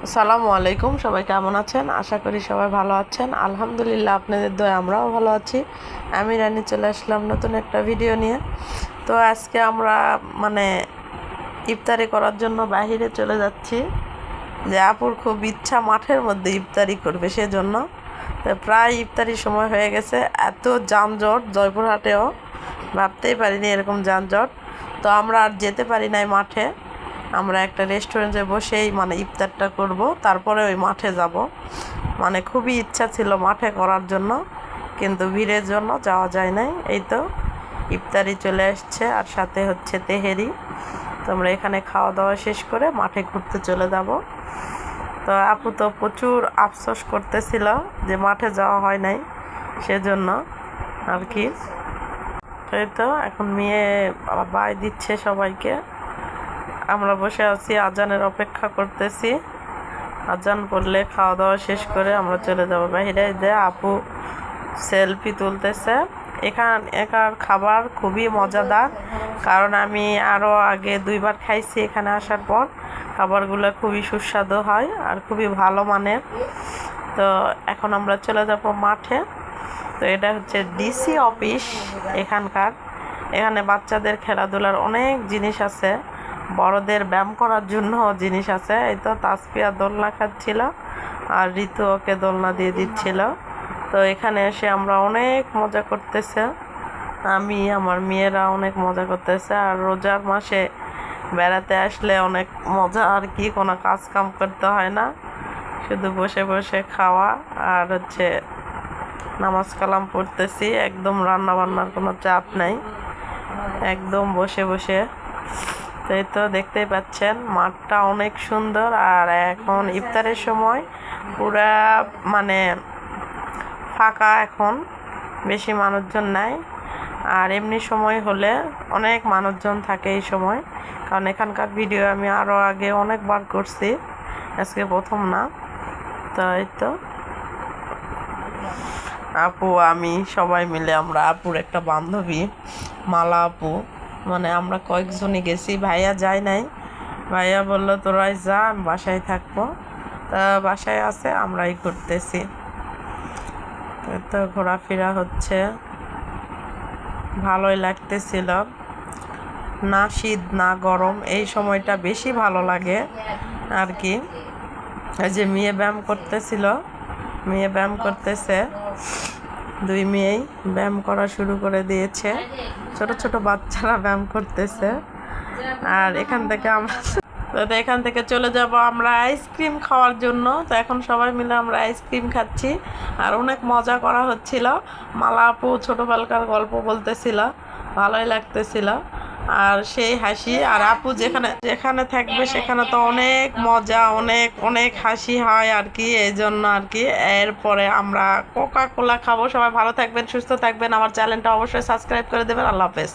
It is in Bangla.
আসসালামু আলাইকুম, সবাই কেমন আছেন? আশা করি সবাই ভালো আছেন। আলহামদুলিল্লাহ, আপনাদের দয়ায় আমরাও ভালো আছি। আমি রানী চলে আসলাম নতুন একটা ভিডিও নিয়ে। তো আজকে আমরা ইফতারি করার জন্য বাহিরে চলে যাচ্ছি। যে আপুর খুব ইচ্ছা মাঠের মধ্যে ইফতারি করবে, সেজন্য তো প্রায় ইফতারির সময় হয়ে গেছে। এত যানজট জয়পুরহাটেও, ভাবতেই পারিনি এরকম যানজট। তো আমরা আর যেতে পারি নাই মাঠে। আমরা একটা রেস্টুরেন্টে বসেই ইফতারটা করব, তারপরে ওই মাঠে যাব। খুবই ইচ্ছা ছিল মাঠে করার জন্য, কিন্তু ভিড়ের জন্য যাওয়া যায় নাই। এই তো ইফতারি চলে আসছে, আর সাথে হচ্ছে তেহেরি। তো আমরা এখানে খাওয়া দাওয়া শেষ করে মাঠে ঘুরতে চলে যাব। তো আপু তো প্রচুর আফসোস করতেছিল যে মাঠে যাওয়া হয় নাই, সেজন্য আর কি। এই তো এখন মেয়ে বাই দিচ্ছে সবাইকে। আমরা বসে আছি, আজানের অপেক্ষা করতেছি। আজান পড়লে খাওয়া দাওয়া শেষ করে আমরা চলে যাব বাইরে। যে আপু সেলফি তুলতেছে। এখানকার খাবার খুবই মজাদার, কারণ আমি আরও আগে 2বার খাইছি এখানে আসার পর। খাবারগুলো খুবই সুস্বাদু হয় আর খুবই ভালো মানের। তো এখন আমরা চলে যাব মাঠে। তো এটা হচ্ছে ডিসি অফিস এখানকার। এখানে বাচ্চাদের খেলাধুলার অনেক জিনিস আছে, বড়দের ব্যায়াম করার জন্য জিনিস আছে। এই তো তাসপিয়া দোলনা খাচ্ছিল, আর ঋতু ওকে দোলনা দিয়ে দিচ্ছিল। তো এখানে এসে আমরা অনেক মজা করতেছে, আমি আমার মেয়েরা অনেক মজা করতেছে। আর রোজার মাসে বেড়াতে আসলে অনেক মজা আর কি, কোনো কাজ কাম করতে হয় না, শুধু বসে বসে খাওয়া আর হচ্ছে নামাজ কালাম পড়তেছি। একদম রান্না বান্নার কোনো চাপ নাই, একদম বসে বসে। তাই তো দেখতেই পাচ্ছেন মাঠটা অনেক সুন্দর। আর এখন ইফতারের সময় পুরা ফাঁকা, এখন বেশি মানুষজন নাই। আর এমনি সময় হলে অনেক মানুষজন থাকে এই সময়, কারণ এখানকার ভিডিও আমি আরও আগে অনেকবার করছি, আজকে প্রথম না। তো এই তো আপু আমি সবাই মিলে, আমরা আপুর একটা বান্ধবী মালা আপু, আমরা কয়েকজনই গেছি, ভাইয়া যায় নাই। ভাইয়া বললো তোরাই যা, আমি বাসায় থাকবো। তা বাসায় আছে, আমরাই করতেছি। তো ঘোরাফেরা হচ্ছে, ভালোই লাগতেছিল। না শীত না গরম, এই সময়টা বেশি ভালো লাগে আর কি। এই যে মেয়ে ব্যায়াম করতেছিল, মেয়ে ব্যায়াম করতেছে, 2 মেয়েই ব্যায়াম করা শুরু করে দিয়েছে। ছোট ছোট বাচ্চারা ব্যায়াম করতেছে। আর এখান থেকে চলে যাব আমরা আইসক্রিম খাওয়ার জন্য। তো এখন সবাই মিলে আমরা আইসক্রিম খাচ্ছি, আর অনেক মজা করা হচ্ছিল। মালা আপু ছোটোবেলাকার গল্প বলতেছিল, ভালোই লাগতেছিল। আর সেই হাসি, আর আপু যেখানে যেখানে থাকবে সেখানে তো অনেক মজা, অনেক অনেক হাসি হয় আর কি, এই জন্য আর কি। এরপরে আমরা কোকা কোলা খাবো। সবাই ভালো থাকবেন, সুস্থ থাকবেন, আমার চ্যানেলটা অবশ্যই সাবস্ক্রাইব করে দেবেন। আল্লাহ হাফেজ।